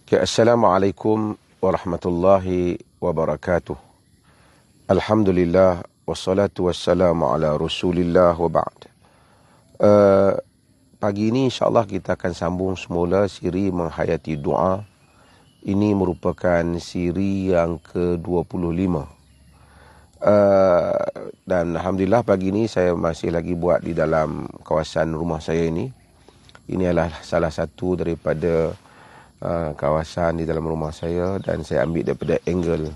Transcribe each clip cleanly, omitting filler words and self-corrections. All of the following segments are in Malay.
Okay, Assalamualaikum warahmatullahi wabarakatuh. Alhamdulillah wassalatu wassalamu ala Rasulillah wa ba'd. Pagi ini insyaAllah kita akan sambung semula siri menghayati doa. Ini merupakan siri yang ke-25. Dan Alhamdulillah pagi ini saya masih lagi buat di dalam kawasan rumah saya ini. Ini adalah salah satu daripada kawasan di dalam rumah saya, dan saya ambil daripada angle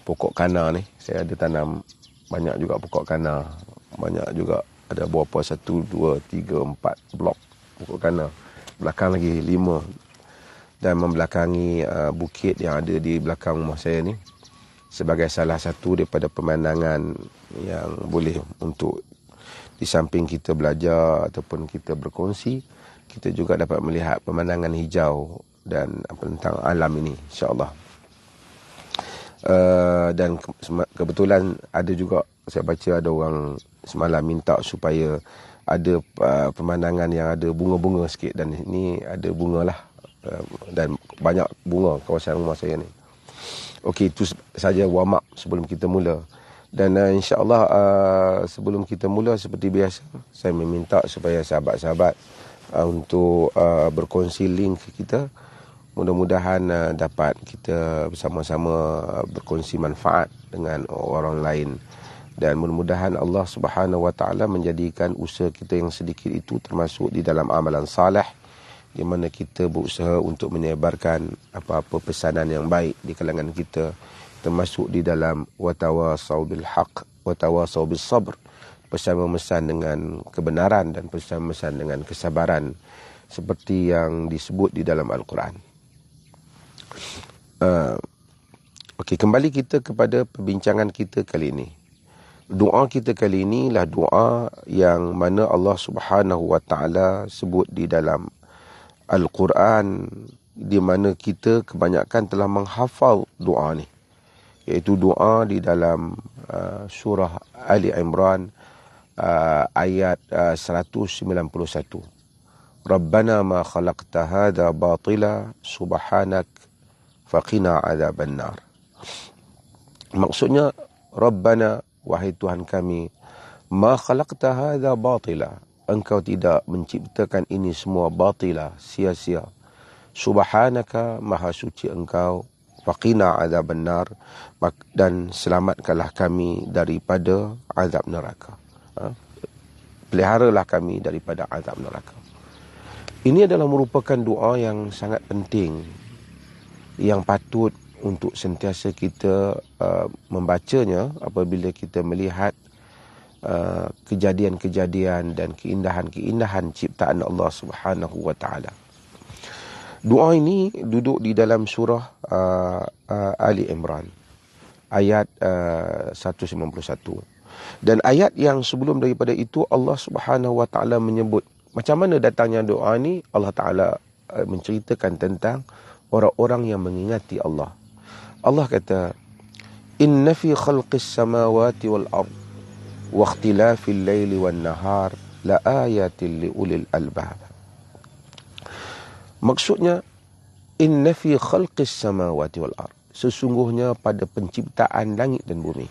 pokok kana ni. Saya ada tanam banyak juga pokok kana. Banyak juga, ada berapa, 1, 2, 3, 4 blok pokok kana. Belakang lagi 5. Dan membelakangi bukit yang ada di belakang rumah saya ni, sebagai salah satu daripada pemandangan yang boleh untuk di samping kita belajar ataupun kita berkongsi, kita juga dapat melihat pemandangan hijau dan tentang alam ini, insyaAllah. Dan kebetulan ada juga, saya baca ada orang semalam minta supaya ada pemandangan yang ada bunga-bunga sikit, dan ini ada bunga lah, dan banyak bunga kawasan rumah saya ni. Okey, itu saja warm up sebelum kita mula. Dan insyaAllah sebelum kita mula, seperti biasa, saya meminta supaya sahabat-sahabat untuk berkongsi link kita. Mudah-mudahan dapat kita bersama-sama berkongsi manfaat dengan orang lain. Dan mudah-mudahan Allah Subhanahu Wa Taala menjadikan usaha kita yang sedikit itu termasuk di dalam amalan salih, di mana kita berusaha untuk menyebarkan apa-apa pesanan yang baik di kalangan kita, termasuk di dalam watawasau bil haq watawasau bis sabr, pesan-pesan dengan kebenaran dan pesan-pesan dengan kesabaran, seperti yang disebut di dalam Al-Quran. Okey, kembali kita kepada perbincangan kita kali ini. Doa kita kali ini lah doa yang mana Allah Subhanahu Wa Taala sebut di dalam Al-Quran, di mana kita kebanyakan telah menghafal doa ni, iaitu doa di dalam surah Ali Imran ayat 191. Rabbana ma khalaqta hadha batila subhanak faqina adzaban nar. Maksudnya, Rabbana, wahai Tuhan kami, ma khalaqta hadha batila, engkau tidak menciptakan ini semua batila, sia-sia. Subhanaka, maha suci engkau, faqina adzaban nar, dan selamatkanlah kami daripada azab neraka. Peliharalah kami daripada azab neraka. Ini adalah merupakan doa yang sangat penting, yang patut untuk sentiasa kita membacanya apabila kita melihat kejadian-kejadian dan keindahan-keindahan ciptaan Allah Subhanahu Wa Taala. Doa ini duduk di dalam surah Ali Imran ayat 191. Dan ayat yang sebelum daripada itu, Allah Subhanahu Wa Taala menyebut macam mana datangnya doa ni. Allah Taala menceritakan tentang orang-orang yang mengingati Allah. Allah kata, inna fi khalqis samawati wal ard wa ikhtilafil laili wan nahar la ayatin li ulil albab. Maksudnya, inna fi khalqis samawati wal ard, sesungguhnya pada penciptaan langit dan bumi,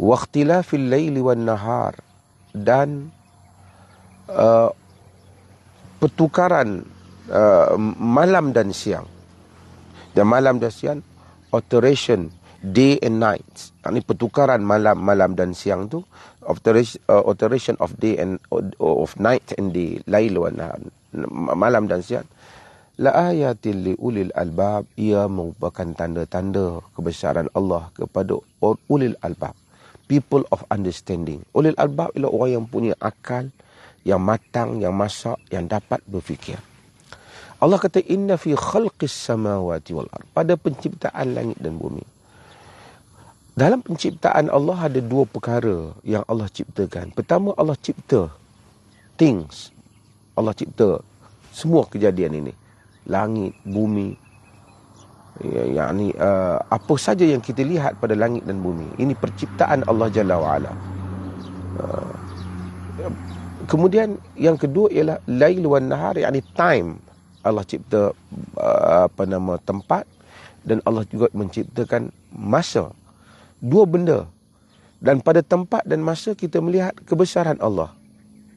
wa ikhtilafil laili wan nahar, dan pertukaran malam dan siang. Dan malam dan siang, alteration day and night. Ini pertukaran malam dan siang tu, alteration of day and of night and day, lail wa nahar, malam dan siang. La ayatil li ulil albab, ia merupakan tanda-tanda kebesaran Allah kepada ulil albab, people of understanding. Ulil albab ialah orang yang punya akal yang matang, yang masak, yang dapat berfikir. Allah kata, inna fi khalqis samawati wal ard, pada penciptaan langit dan bumi. Dalam penciptaan Allah ada dua perkara yang Allah ciptakan. Pertama, Allah cipta things. Allah cipta semua kejadian ini. Langit, bumi. Apa saja yang kita lihat pada langit dan bumi, ini perciptaan Allah Jalla wa'ala. Kemudian yang kedua ialah lail wan nahar, yakni time. Allah cipta tempat, dan Allah juga menciptakan masa. Dua benda. Dan pada tempat dan masa kita melihat kebesaran Allah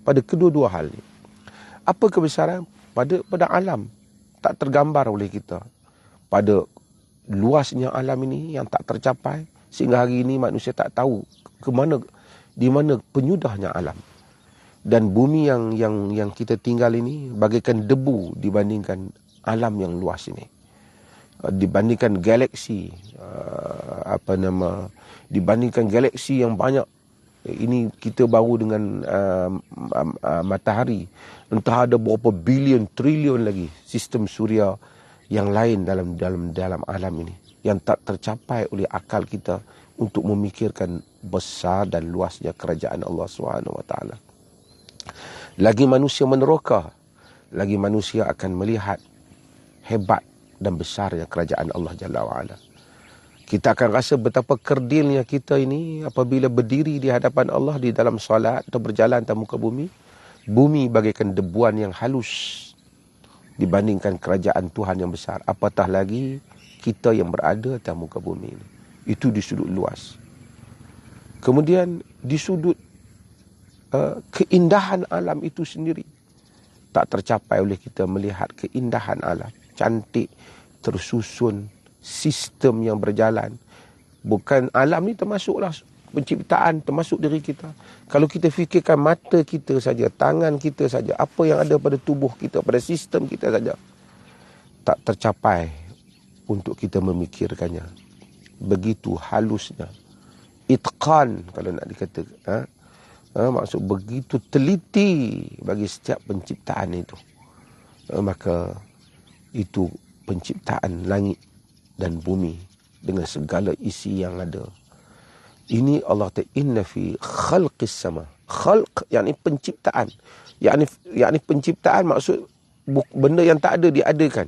pada kedua-dua hal ni. Apa kebesaran? Pada alam tak tergambar oleh kita, pada luasnya alam ini yang tak tercapai, sehingga hari ini manusia tak tahu di mana penyudahnya alam. Dan bumi yang kita tinggal ini bagaikan debu dibandingkan alam yang luas ini, dibandingkan galaksi, dibandingkan galaksi yang banyak. Ini kita baru dengan matahari, entah ada berapa bilion, trilion lagi sistem suria yang lain dalam alam ini yang tak tercapai oleh akal kita untuk memikirkan besar dan luasnya kerajaan Allah SWT. Lagi manusia meneroka, lagi manusia akan melihat hebat dan besarnya kerajaan Allah Jalla wa'ala. Kita akan rasa betapa kerdilnya kita ini apabila berdiri di hadapan Allah di dalam solat atau berjalan atas muka bumi. Bumi bagaikan debuan yang halus dibandingkan kerajaan Tuhan yang besar. Apatah lagi kita yang berada atas muka bumi ini. Itu di sudut luas. Kemudian di sudut keindahan alam itu sendiri, tak tercapai oleh kita melihat keindahan alam. Cantik, tersusun, sistem yang berjalan. Bukan alam ni termasuklah penciptaan, termasuk diri kita. Kalau kita fikirkan mata kita saja, tangan kita saja, apa yang ada pada tubuh kita, pada sistem kita saja, tak tercapai untuk kita memikirkannya. Begitu halusnya. Itqan kalau nak dikatakan. Maksud begitu teliti bagi setiap penciptaan itu. Maka itu penciptaan langit dan bumi dengan segala isi yang ada. Ini Allah Ta'ala, inna fi khalqis sama. Khalq yakni penciptaan. Yakni penciptaan maksud benda yang tak ada diadakan.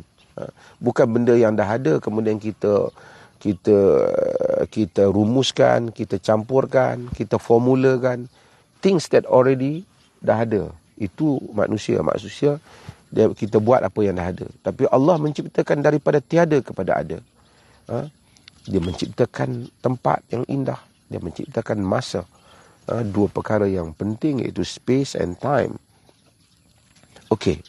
Bukan benda yang dah ada kemudian kita rumuskan, kita campurkan, kita formulakan. Things that already dah ada. Itu manusia kita buat apa yang dah ada. Tapi Allah menciptakan daripada tiada kepada ada. Dia menciptakan tempat yang indah. Dia menciptakan masa. Dua perkara yang penting, iaitu space and time. Okey.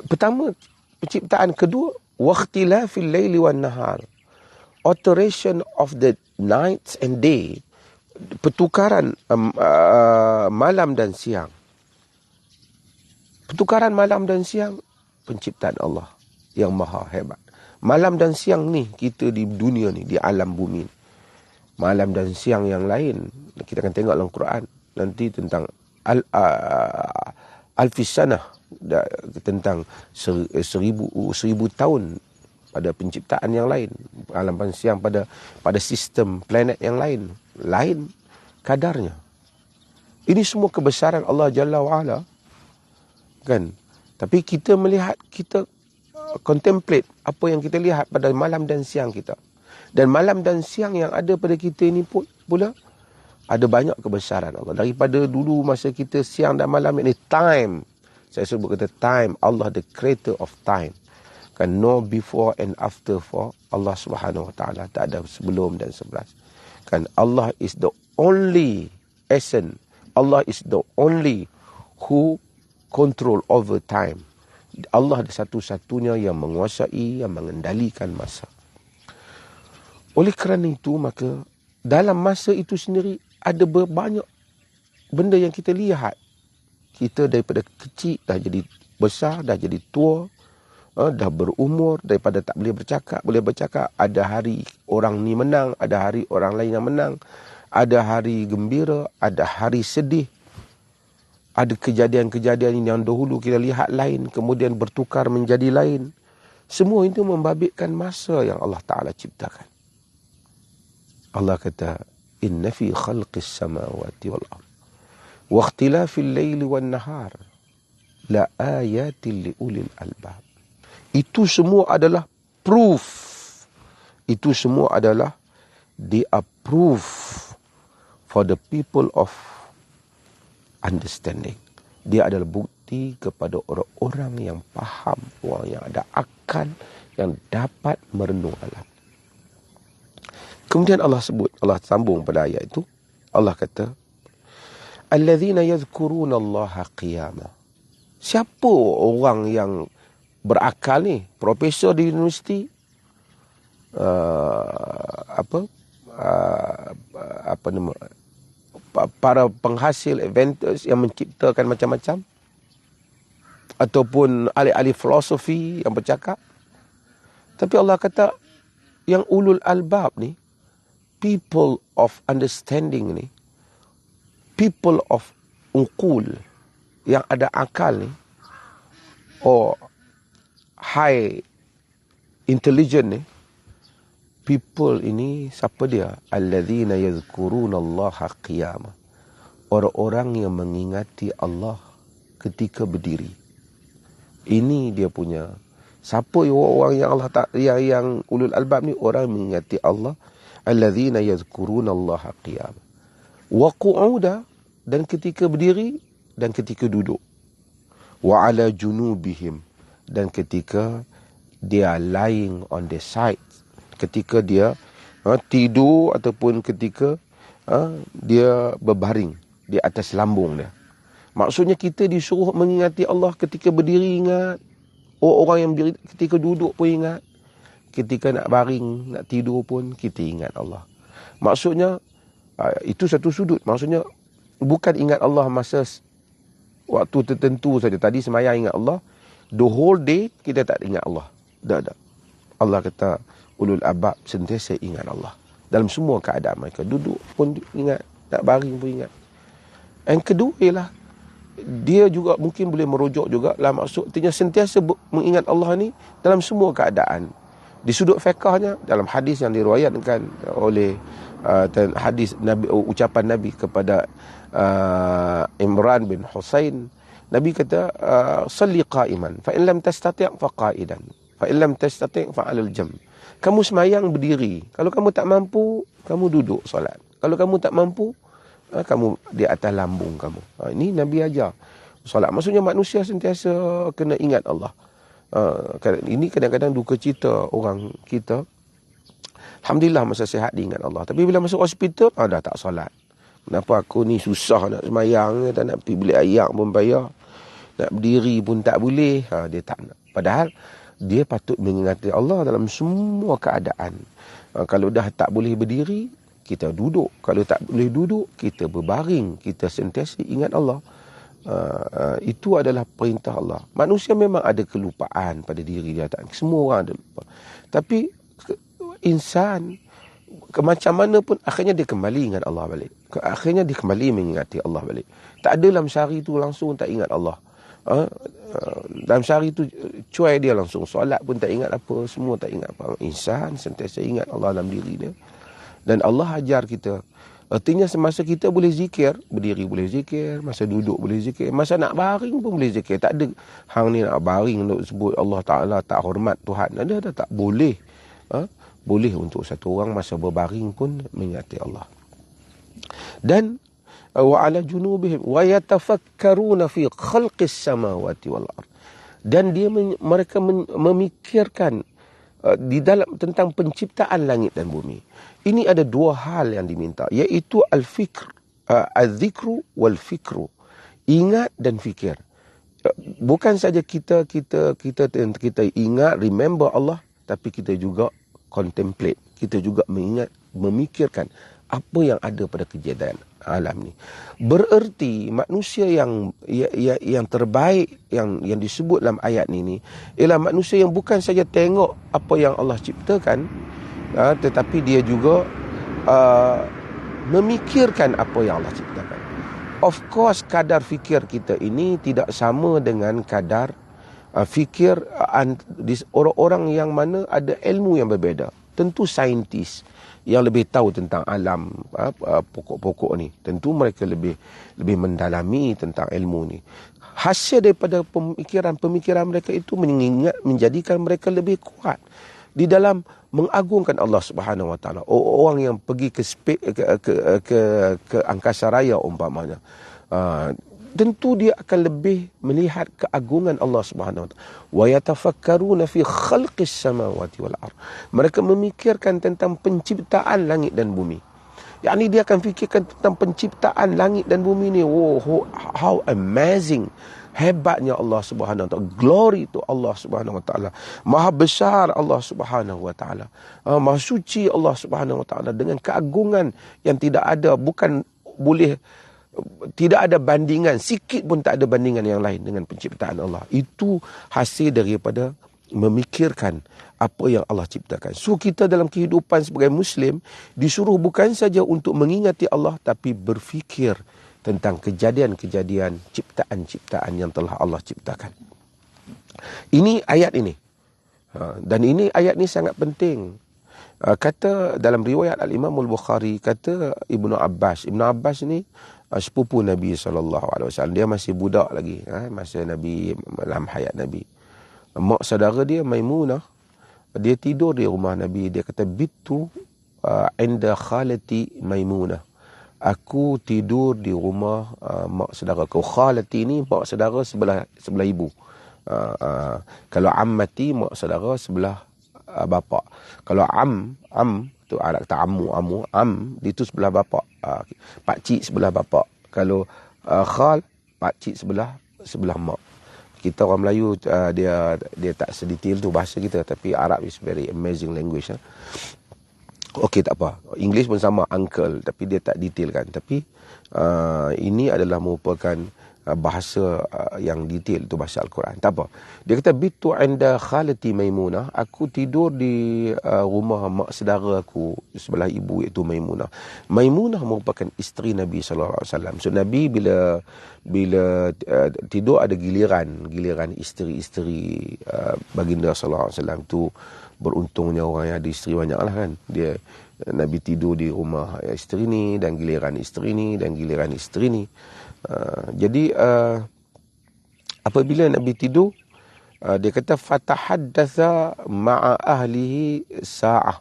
Pertama, penciptaan. Kedua, waqtilafil laili wan nahar. Alteration of the nights and day. Pertukaran malam dan siang. Pertukaran malam dan siang, penciptaan Allah yang maha hebat. Malam dan siang ni, kita di dunia ni, di alam bumi. Malam dan siang yang lain, kita akan tengok dalam Quran nanti tentang Alfisanah, tentang 1000 tahun pada penciptaan yang lain. Alam dan siang pada sistem planet yang lain. Lain kadarnya. Ini semua kebesaran Allah Jalla wa'ala. Kan? Tapi kita melihat, kita contemplate apa yang kita lihat pada malam dan siang kita. Dan malam dan siang yang ada pada kita ini pula ada banyak kebesaran Allah. Daripada dulu masa kita siang dan malam, ini time. Saya sebut kata time. Allah the creator of time. Kan, no before and after for Allah Subhanahu Wa Taala. Tak ada sebelum dan sebelas. Kan, Allah is the only essence. Allah is the only who control over time. Allah ada satu-satunya yang menguasai, yang mengendalikan masa. Oleh kerana itu, maka dalam masa itu sendiri ada banyak benda yang kita lihat. Kita daripada kecil dah jadi besar, dah jadi tua, dah berumur, daripada tak boleh bercakap. Ada hari orang ni menang, ada hari orang lain yang menang. Ada hari gembira, ada hari sedih. Ada kejadian-kejadian yang dahulu kita lihat lain, kemudian bertukar menjadi lain. Semua itu membabitkan masa yang Allah Ta'ala ciptakan. Allah kata, inna fi khalqis samawati wal ard wa ikhtilafil laili wan nahar la ayatin li ulil albab. Itu semua adalah proof. Itu semua adalah they are proof for the people of understanding. Dia adalah bukti, mengikuti kepada orang-orang yang faham, orang yang ada akal, yang dapat merenung alam. Kemudian Allah sambung pada ayat itu. Allah kata, alladzina yadhkuruna Allaha qiyama. Siapa orang yang berakal ni? Profesor di universiti, para penghasil inventors yang menciptakan macam-macam, ataupun ahli-ahli filosofi yang bercakap. Tapi Allah kata yang ulul albab ni, people of understanding ni, people of uqul, yang ada akal ni, high intelligent ni, people ini siapa dia? Alladzina yadhkurunallaha qiyama. Orang-orang yang mengingati Allah ketika berdiri. Ini dia punya. Siapa orang yang Allah yang ulul albab ni? Orang mengingati Allah. Alladzina yadhkurunallaha qiyama. Wa qu'uda, dan ketika berdiri dan ketika duduk. Wa ala junubihim, dan ketika dia lying on the side, ketika dia tidur ataupun ketika dia berbaring di atas lambung dia. Maksudnya kita disuruh mengingati Allah ketika berdiri, ingat. Orang yang berdiri ketika duduk pun ingat. Ketika nak baring, nak tidur pun kita ingat Allah. Maksudnya itu satu sudut. Maksudnya bukan ingat Allah masa waktu tertentu saja. Tadi semayang ingat Allah, the whole day kita tak ingat Allah. Tak. Allah kata ulul albab sentiasa ingat Allah dalam semua keadaan mereka. Duduk pun ingat, nak baring pun ingat. Yang kedua ialah dia juga mungkin boleh merujuk juga lah, maksudnya sentiasa mengingat Allah ni dalam semua keadaan. Di sudut fiqahnya, dalam hadis yang diriwayatkan oleh hadis Nabi, ucapan Nabi kepada Imran bin Husain, Nabi kata salli qa'iman fa in lam tastati' fa qa'idan fa in lam tastati' fa 'alal jam. Kamu semayang berdiri. Kalau kamu tak mampu, kamu duduk solat. Kalau kamu tak mampu, kamu di atas lambung kamu. Ini Nabi ajar solat. Maksudnya manusia sentiasa kena ingat Allah. Ini kadang-kadang duka cita orang kita. Alhamdulillah masa sihat dia ingat Allah. Tapi bila masuk hospital, dah tak solat. Kenapa aku ni susah nak semayang, tak nak pergi beli ayak pun bayar. Nak berdiri pun tak boleh. Dia tak nak. Padahal dia patut mengingati Allah dalam semua keadaan. Kalau dah tak boleh berdiri, kita duduk. Kalau tak boleh duduk, kita berbaring. Kita sentiasa ingat Allah. Itu adalah perintah Allah. Manusia memang ada kelupaan pada diri dia. Semua orang ada lupa. Tapi insan, macam mana pun, akhirnya dia kembali ingat Allah balik. Akhirnya dia kembali mengingati Allah balik. Tak ada dalam sehari itu langsung tak ingat Allah. Dalam sehari itu cuai dia langsung solat pun tak ingat apa, semua tak ingat apa. Insan sentiasa ingat Allah dalam diri dia. Dan Allah ajar kita. Artinya semasa kita boleh zikir, berdiri boleh zikir, masa duduk boleh zikir, masa nak baring pun boleh zikir. Tak ada hang ni nak baring untuk sebut Allah Ta'ala tak hormat Tuhan. Ada tak boleh. Boleh untuk satu orang masa berbaring pun mengingati Allah. Dan wa ala junubihim wa yatafakkaruna fi khalqis samawati wal ard. Dan mereka memikirkan di dalam tentang penciptaan langit dan bumi. Ini ada dua hal yang diminta, iaitu al-fikr, al-zikru wal-fikru. Ingat dan fikir. Bukan saja kita ingat, remember Allah, tapi kita juga contemplate. Kita juga memikirkan apa yang ada pada kejadian alam ni. Bererti manusia yang terbaik yang disebut dalam ayat ni ialah manusia yang bukan saja tengok apa yang Allah ciptakan, tetapi dia juga memikirkan apa yang Allah ciptakan. Of course, kadar fikir kita ini tidak sama dengan kadar fikir orang-orang yang mana ada ilmu yang berbeza. Tentu saintis yang lebih tahu tentang alam, pokok-pokok ni, tentu mereka lebih mendalami tentang ilmu ni. Hasil daripada pemikiran mereka itu menjadikan mereka lebih kuat di dalam mengagungkan Allah Subhanahu Wa Taala. Orang yang pergi ke angkasa raya umpamanya, tentu dia akan lebih melihat keagungan Allah Subhanahu wa taala. Wa yatafakkaruna fi khalqis samawati wal ard. Mereka memikirkan tentang penciptaan langit dan bumi. Yakni dia akan fikirkan tentang penciptaan langit dan bumi ni. Oh, how amazing. Hebatnya Allah Subhanahu wa taala. Glory to Allah Subhanahu wa taala. Maha besar Allah Subhanahu wa taala. Maha suci Allah Subhanahu wa taala dengan keagungan yang tidak ada, bukan boleh, tidak ada bandingan, sikit pun tak ada bandingan yang lain dengan penciptaan Allah. Itu hasil daripada memikirkan apa yang Allah ciptakan. So kita dalam kehidupan sebagai Muslim disuruh bukan saja untuk mengingati Allah, tapi berfikir tentang kejadian-kejadian ciptaan-ciptaan yang telah Allah ciptakan. Ini ayat ini. Dan ini ayat ini sangat penting. Kata dalam riwayat Al-Imam Al-Bukhari, kata Ibnu Abbas. Ibnu Abbas ni sepupu Nabi SAW. Dia masih budak lagi. Masa Nabi, dalam hayat Nabi. Mak saudara dia Maimunah, dia tidur di rumah Nabi. Dia kata, bitu inda khalati Maimunah. Aku tidur di rumah mak saudara aku. Khalati ni mak saudara sebelah ibu. Kalau ammati, mak saudara sebelah bapa. Kalau am tu Arab kata am itu sebelah bapa. Pak cik sebelah bapa. Kalau khal, pak cik sebelah mak. Kita orang Melayu dia tak sedetail tu bahasa kita, tapi Arab is very amazing language. Okey, tak apa. English pun sama, uncle, tapi dia tak detail kan. Tapi ini adalah merupakan bahasa yang detail, itu bahasa Al-Quran. Tak apa. Dia kata, bitu inda khalati Maimunah. Aku tidur di rumah mak saudara aku sebelah ibu, iaitu Maimunah. Maimunah merupakan isteri Nabi SAW. So Nabi bila tidur ada giliran isteri-isteri baginda SAW tu. Beruntungnya orang yang ada isteri banyak lah kan. Nabi tidur di rumah isteri ni, dan giliran isteri ni, dan giliran isteri ni. Jadi apabila Nabi tidur, dia kata fatahaddatha ma'a ahlihi sa'ah.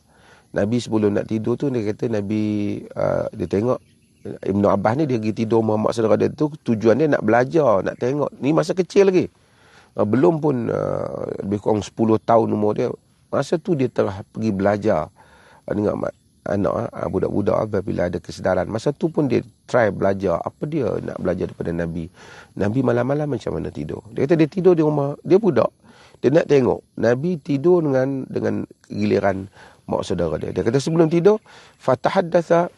Nabi sebelum nak tidur tu, dia kata Nabi dia tengok Ibnu Abbas ni, dia pergi tidur mak saudara dia tu, tujuan dia nak belajar, nak tengok. Ni masa kecil lagi, belum pun lebih kurang 10 tahun umur dia. Masa tu dia telah pergi belajar dengan anak, budak-budak apabila ada kesedaran. Masa tu pun dia try belajar. Apa dia nak belajar daripada Nabi. Nabi malam-malam macam mana tidur. Dia kata dia tidur di rumah, dia budak. Dia nak tengok Nabi tidur dengan giliran mak saudara dia. Dia kata sebelum tidur, fatahaddatha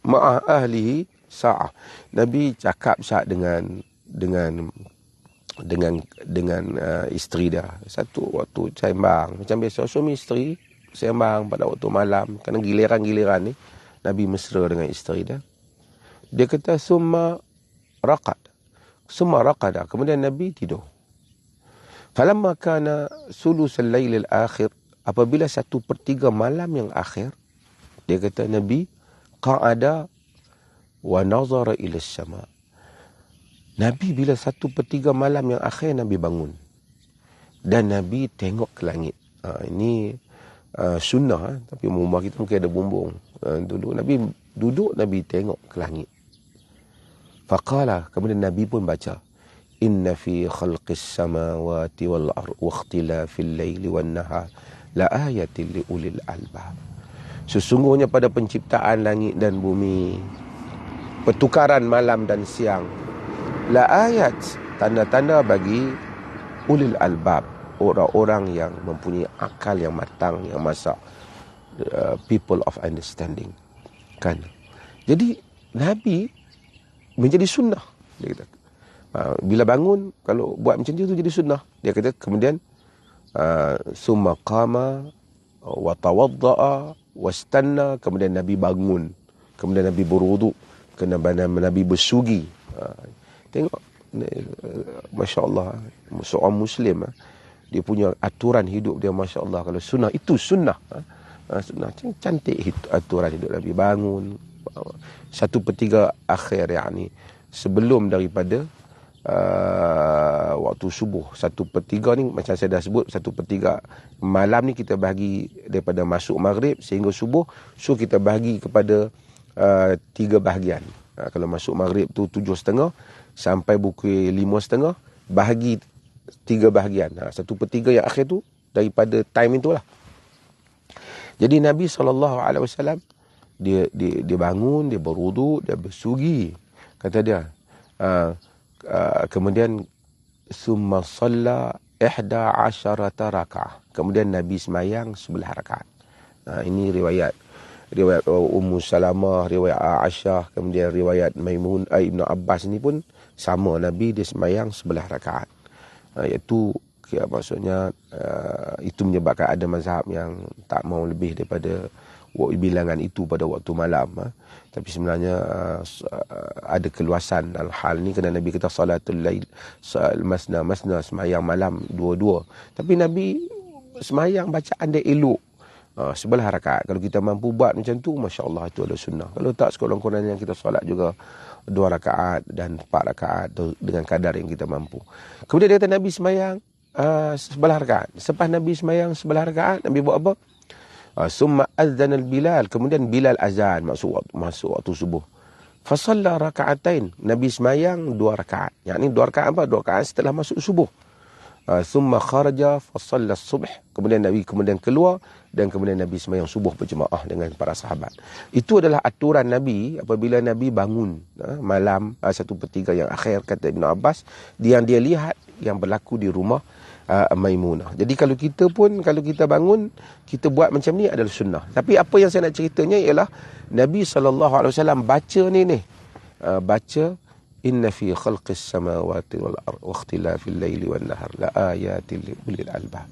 ma'a ahlihi sa'ah. Nabi cakap saat dengan isteri dia. Satu waktu sembang macam biasa suami isteri sembang pada waktu malam, kerana giliran ni Nabi mesra dengan isteri dia. Dia kata summa raqada, kemudian Nabi tidur. Falamma kana sulusal lailil akhir, apabila 1/3 malam yang akhir, dia kata Nabi qa'ada wa nazara ila sama. Nabi bila 1/3 malam yang akhir, Nabi bangun. Dan Nabi tengok ke langit. Ini sunnah, tapi rumah kita mungkin ada bumbung. Dulu Nabi duduk, Nabi tengok ke langit. Faqala, kemudian Nabi pun baca, inna fi khalqis samawati wal ard wa ikhtilafil laili wan nahar la ayatin li ulil albab. Sesungguhnya pada penciptaan langit dan bumi, pertukaran malam dan siang, la ayat, tanda-tanda bagi ulil albab, orang-orang yang mempunyai akal yang matang, yang masak, people of understanding. Kan? Jadi Nabi menjadi sunnah. Dia kata, bila bangun, kalau buat macam tu jadi sunnah. Dia kata kemudian summa qama wa tawadda'a wastanna, kemudian Nabi bangun, kemudian Nabi berwuduk, kemudian Nabi bersugi. Tengok, Masya Allah, seorang Muslim, dia punya aturan hidup dia, Masya Allah. Kalau sunnah, itu sunnah. Sunnah, cantik aturan hidup Nabi. Bangun 1/3 akhir, yakni sebelum daripada waktu subuh. 1/3 ni macam saya dah sebut, 1/3 malam ni kita bahagi daripada masuk maghrib sehingga subuh. So kita bahagi kepada 3 bahagian. Kalau masuk maghrib tu 7.30, sampai pukul 5.30, bahagi 3 bahagian. 1/3 yang akhir tu daripada time itulah. Jadi Nabi SAW dia bangun, dia berwuduk, dia bersugi. Kata dia, kemudian summa shalla 11 rakaah. Kemudian Nabi semayang 11 rakaat. Ini riwayat Ummu Salamah, riwayat Aisyah, kemudian riwayat Maimun Ibnu Abbas ni pun sama, Nabi dia semayang 11 rakaat. Iaitu maksudnya itu menyebabkan ada mazhab yang tak mau lebih daripada bilangan itu pada waktu malam. Tapi sebenarnya ada keluasan dalam hal ni, kerana Nabi kata salatul lail masna, semayang malam dua-dua. Tapi Nabi semayang bacaan dia elok, 11 rakaat. Kalau kita mampu buat macam tu, Masya Allah, itu adalah sunnah. Kalau tak, sekurang-kurangnya kita solat juga 2 rakaat dan 4 rakaat dengan kadar yang kita mampu. Kemudian dia kata Nabi semayang 11 rakaat. Selepas Nabi semayang 11 rakaat, Nabi buat apa? Summa azan al-Bilal. Kemudian Bilal azan, masuk waktu subuh. Fasalla raka'atain. Nabi semayang 2 rakaat. Yang ni 2 rakaat apa? 2 rakaat setelah masuk subuh. Summa kharaja fasalla subh. Kemudian Nabi keluar, dan kemudian Nabi semayang subuh berjemaah dengan para sahabat. Itu adalah aturan Nabi apabila Nabi bangun malam 1/3 yang akhir, kata Ibn Abbas, yang dia lihat yang berlaku di rumah Maimunah. Jadi kalau kita bangun, kita buat macam ni adalah sunnah. Tapi apa yang saya nak ceritanya ialah Nabi SAW baca ni. Baca inna fi khalqis samawati wal ardi wa ikhtilafil laili wan nahar la ayatin li ulil albab.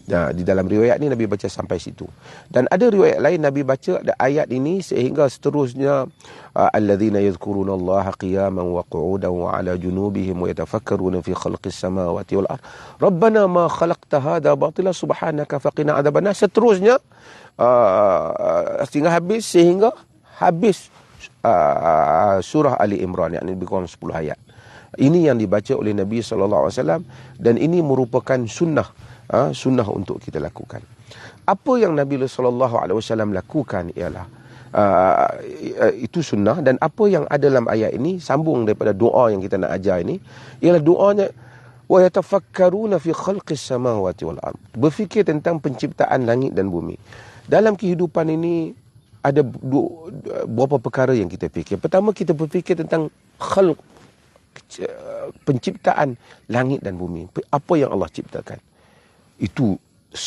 Di dalam riwayat ni Nabi baca sampai situ. Dan ada riwayat lain Nabi baca ayat ini sehingga seterusnya, alladzina yadhkurunallaha qiyaman wa qu'udan wa 'ala junubihim wa yatafakkaruna fi khalqis samawati wal ard. Rabbana ma khalaqta hadha batila subhanaka faqina adzabannar. Seterusnya sehingga habis surah Ali Imran, yakni lebih kurang 10 ayat. Ini yang dibaca oleh Nabi SAW, dan ini merupakan sunnah untuk kita lakukan. Apa yang Nabi SAW lakukan ialah itu sunnah, dan apa yang ada dalam ayat ini sambung daripada doa yang kita nak ajar ini ialah doanya wa yatafakkaruna fi khalqis samawati wal ard. Berfikir tentang penciptaan langit dan bumi. Dalam kehidupan ini ada beberapa perkara yang kita fikir. Pertama, kita berfikir tentang penciptaan langit dan bumi. Apa yang Allah ciptakan. Itu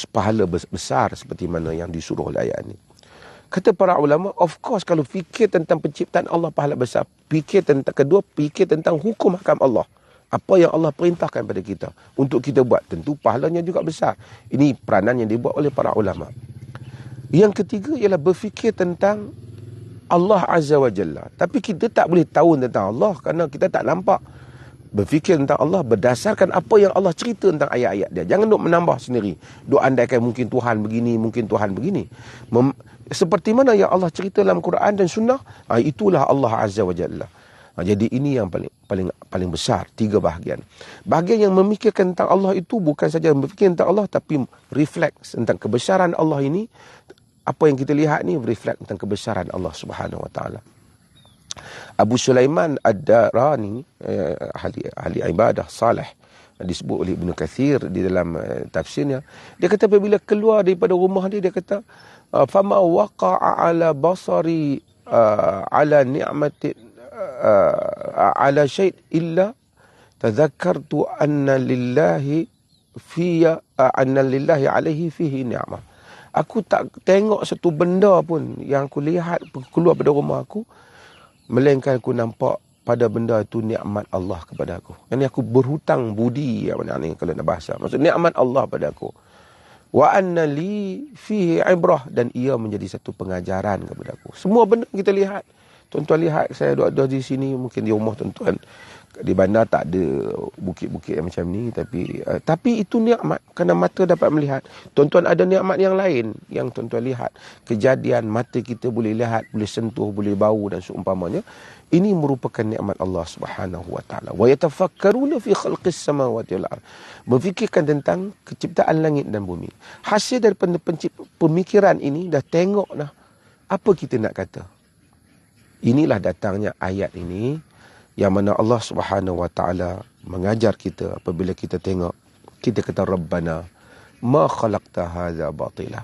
pahala besar seperti mana yang disuruh oleh ayat ini. Kata para ulama, of course kalau fikir tentang penciptaan Allah pahala besar. Fikir tentang hukum hakam Allah. Apa yang Allah perintahkan pada kita untuk kita buat, tentu pahalanya juga besar. Ini peranan yang dibuat oleh para ulama. Yang ketiga ialah berfikir tentang Allah Azza wa Jalla. Tapi kita tak boleh tahu tentang Allah kerana kita tak nampak. Berfikir tentang Allah berdasarkan apa yang Allah cerita tentang ayat-ayat dia. Jangan duk menambah sendiri. Duk andaikan mungkin Tuhan begini, mungkin Tuhan begini. Seperti mana yang Allah cerita dalam Quran dan Sunnah, itulah Allah Azza wa Jalla. Jadi ini yang paling besar, 3 bahagian. Bahagian yang memikirkan tentang Allah itu bukan saja memikirkan tentang Allah, tapi refleks tentang kebesaran Allah ini. Apa yang kita lihat ni refleks tentang kebesaran Allah Subhanahu Wa Taala. Abu Sulaiman Ad-Darani, ahli ibadah salih, disebut oleh Ibn Kathir di dalam tafsirnya. Dia kata apabila keluar daripada rumah dia kata, fama waqa'a ala basari ala ni'mati ala syai' illa tadhakkartu anna lillahi alaihi fihi ni'mah. Aku tak tengok satu benda pun yang aku lihat keluar pada rumah aku, melainkan aku nampak pada benda itu nikmat Allah kepada aku. Yang aku berhutang budi, ni kalau nak bahasa. Maksud nikmat Allah pada aku. Wa anna li fihi ibrah, dan ia menjadi satu pengajaran kepada aku. Semua benda kita lihat. Tuan-tuan lihat saya duduk di sini, mungkin di rumah tuan-tuan di bandar tak ada bukit-bukit yang macam ni, tapi itu nikmat kerana mata dapat melihat. Tuan-tuan ada nikmat yang lain yang tuan-tuan lihat. Kejadian mata kita boleh lihat, boleh sentuh, boleh bau dan seumpamanya. Ini merupakan nikmat Allah Subhanahu Wa Taala. Wa yatafakkaruna fi khalqis samawati wal ard. Berfikirkan tentang keciptaan langit dan bumi. Hasil daripada pemikiran ini dah tengok dah apa kita nak kata. Inilah datangnya ayat ini yang mana Allah Subhanahu Wa Taala mengajar kita apabila kita tengok, kita kata Rabbana ma khalaqta hadza batila.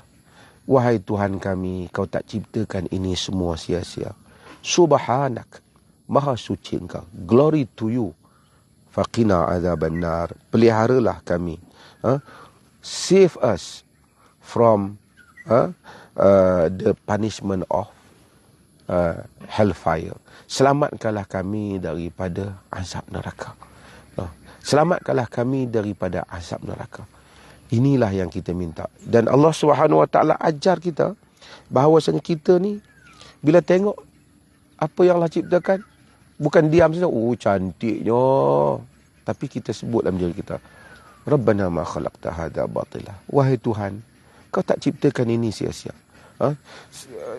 Wahai Tuhan kami, kau tak ciptakan ini semua sia-sia. Subhanak, maha suci engkau. Glory to you. Faqina azaban nar. Peliharalah kami. Save us from the punishment of hellfire. Selamatkanlah kami daripada azab neraka. Selamatkanlah kami daripada azab neraka. Inilah yang kita minta. Dan Allah Subhanahu Wa Taala ajar kita bahawasanya kita ni bila tengok apa yang Allah ciptakan, bukan diam saja, oh cantiknya, tapi kita sebut dalam diri kita, Rabbana ma khalaqta hadza batila. Wahai Tuhan, kau tak ciptakan ini sia-sia.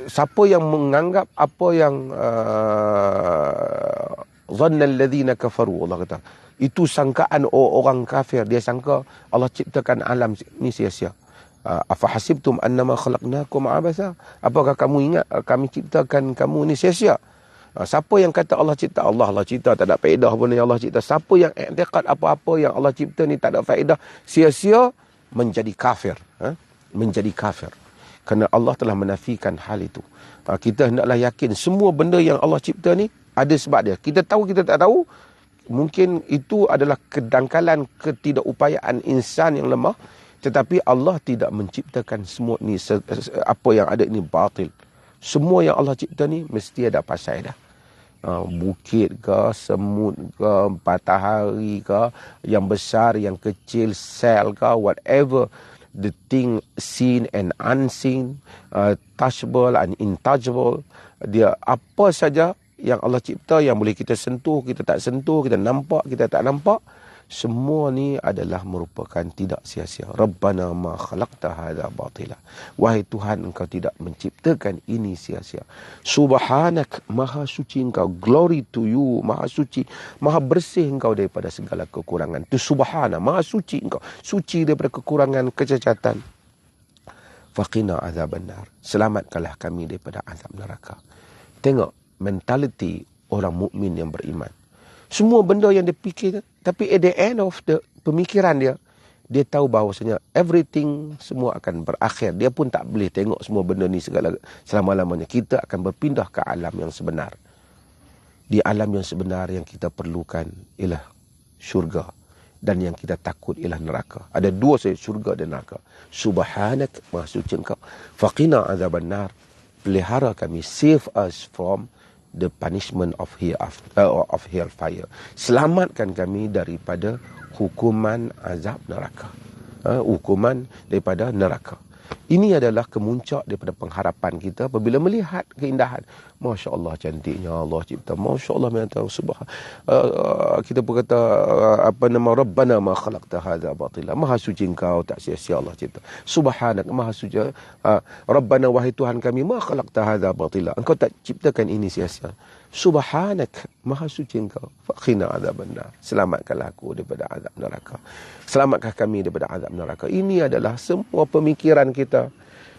Siapa yang menganggap apa yang zannal ladzina kafaru, Allah kata, itu sangkaan orang kafir. Dia sangka Allah ciptakan alam ni sia-sia. Afahasibtum annama khalaqnakum abasa. Apakah kamu ingat kami ciptakan kamu ni sia-sia? Siapa yang kata Allah cipta, Allah cipta, tak ada faedah pun yang Allah cipta. Siapa yang i'tiqad apa-apa yang Allah cipta ni tak ada faedah, sia-sia, menjadi kafir. Menjadi kafir. Kerana Allah telah menafikan hal itu. Kita hendaklah yakin semua benda yang Allah cipta ni ada sebab dia. Kita tahu, kita tak tahu, mungkin itu adalah kedangkalan, ketidakupayaan insan yang lemah. Tetapi Allah tidak menciptakan semua ni, apa yang ada ini batil. Semua yang Allah cipta ni mesti ada pasal dah. Bukit ke, semut ke, matahari ke, yang besar, yang kecil, sel ke, whatever. The thing seen and unseen, touchable and intouchable. Dia apa saja yang Allah cipta, yang boleh kita sentuh, kita tak sentuh, kita nampak, kita tak nampak, semua ni adalah merupakan tidak sia-sia. Rabbana ma khalaqta hadza batila. Wahai Tuhan, engkau tidak menciptakan ini sia-sia. Subhanak, maha suci engkau. Glory to you, maha suci, maha bersih engkau daripada segala kekurangan. Tu subhana, maha suci engkau, suci daripada kekurangan, kecacatan. Faqina azaban nar. Selamatkanlah kami daripada azab neraka. Tengok mentaliti orang mukmin yang beriman. Semua benda yang dia fikir, tapi at the end of the pemikiran dia, dia tahu bahawasanya everything semua akan berakhir. Dia pun tak boleh tengok semua benda ni segala selama-lamanya. Kita akan berpindah ke alam yang sebenar. Di alam yang sebenar yang kita perlukan ialah syurga. Dan yang kita takut ialah neraka. Ada dua saja, syurga dan neraka. Subhanak, maha suci engkau. Faqina azaban nar. Pelihara kami, save us from the punishment of hellfire. Selamatkan kami daripada hukuman azab neraka. Hukuman daripada neraka. Ini adalah kemuncak daripada pengharapan kita apabila melihat keindahan. Masya Allah, cantiknya Allah cipta. Masya Allah, kita pun kata Rabbana ma khalaqta hadza batila. Maha suci engkau, tak sia-sia Allah cipta. Subhanak, maha suci. Rabbana, wahai Tuhan kami, ma khalaqta hadza batila. Engkau tak ciptakan ini sia-sia. Subhanak, maha suci engkau. Faqina azaban nar. Selamatkanlah aku daripada azab neraka. Selamatkan kami daripada azab neraka. Ini adalah semua pemikiran kita.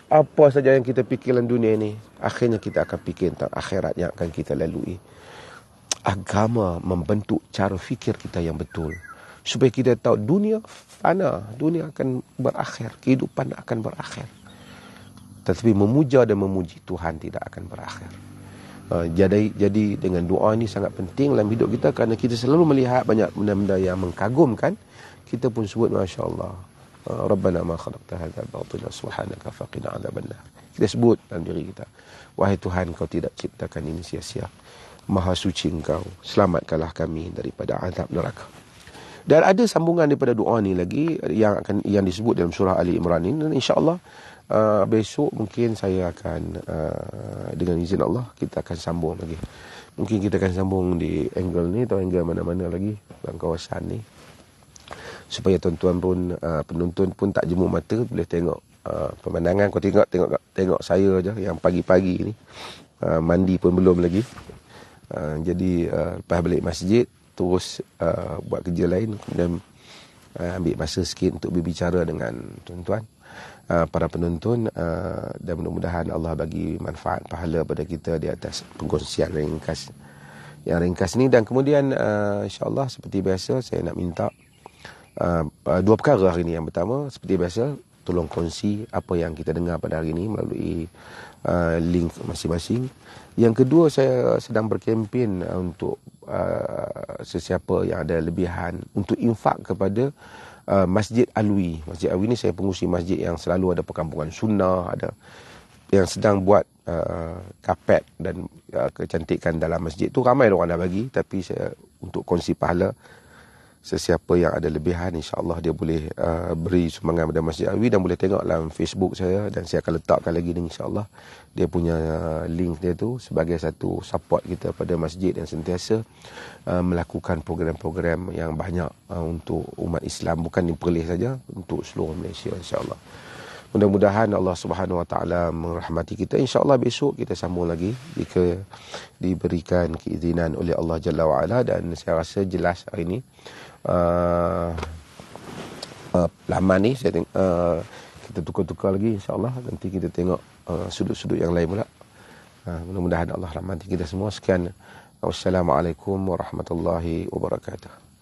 Apa saja yang kita fikir dalam dunia ini, akhirnya kita akan fikir tentang akhirat yang akan kita lalui. Agama membentuk cara fikir kita yang betul. Supaya kita tahu dunia fana, dunia akan berakhir, kehidupan akan berakhir. Tetapi memuja dan memuji Tuhan tidak akan berakhir. Jadi dengan doa ini sangat penting dalam hidup kita, kerana kita selalu melihat banyak benda-benda yang mengagumkan. Kita pun sebut Masya Allah, Rabbana ma khalaqta hadza batila subhanaka faqina adzaban nar. Kita sebut dalam diri kita, wahai Tuhan, kau tidak ciptakan ini sia-sia. Maha suci engkau, selamatkanlah kami daripada azab neraka. Dan ada sambungan daripada doa ni lagi yang disebut dalam surah Ali Imran ini. Dan insya-Allah besok mungkin saya akan dengan izin Allah kita akan sambung lagi. Mungkin kita akan sambung di angle ni atau angle mana-mana lagi dalam kawasan ni, supaya tuan-tuan pun penonton pun tak jemu mata, boleh tengok pemandangan. Kau tengok saya je yang pagi-pagi ni, mandi pun belum lagi. Jadi lepas balik masjid terus buat kerja lain, kemudian ambil masa sikit untuk berbicara dengan tuan-tuan, para penonton, dan mudah-mudahan Allah bagi manfaat pahala pada kita di atas pengkongsian ringkas yang ringkas ni. Dan kemudian insya-Allah seperti biasa saya nak minta dua perkara hari ni. Yang pertama, seperti biasa, tolong kongsi apa yang kita dengar pada hari ini melalui link masing-masing. Yang kedua, saya sedang berkempen untuk sesiapa yang ada lebihan untuk infak kepada Masjid Alwi. Masjid Alwi ni saya pengurusi masjid yang selalu ada perkampungan sunnah, ada yang sedang buat kapet dan kecantikan dalam masjid tu. Ramai orang dah bagi, tapi saya untuk kongsi pahala, sesiapa yang ada lebihan, insya-Allah dia boleh beri sumbangan pada Masjid Alwi, dan boleh tengok dalam Facebook saya, dan saya akan letakkan lagi ni insya-Allah dia punya link dia tu sebagai satu support kita pada masjid yang sentiasa melakukan program-program yang banyak untuk umat Islam, bukan di Perlis saja, untuk seluruh Malaysia insya-Allah. Mudah-mudahan Allah Subhanahu Wa Taala merahmati kita. InsyaAllah besok kita sambung lagi jika diberikan keizinan oleh Allah Jalla wa'ala. Dan saya rasa jelas hari ini laman ni saya kita tukar-tukar lagi insyaAllah. Nanti kita tengok sudut-sudut yang lain pula. Mudah-mudahan Allah rahmati kita semua. Sekian. Wassalamualaikum warahmatullahi wabarakatuh.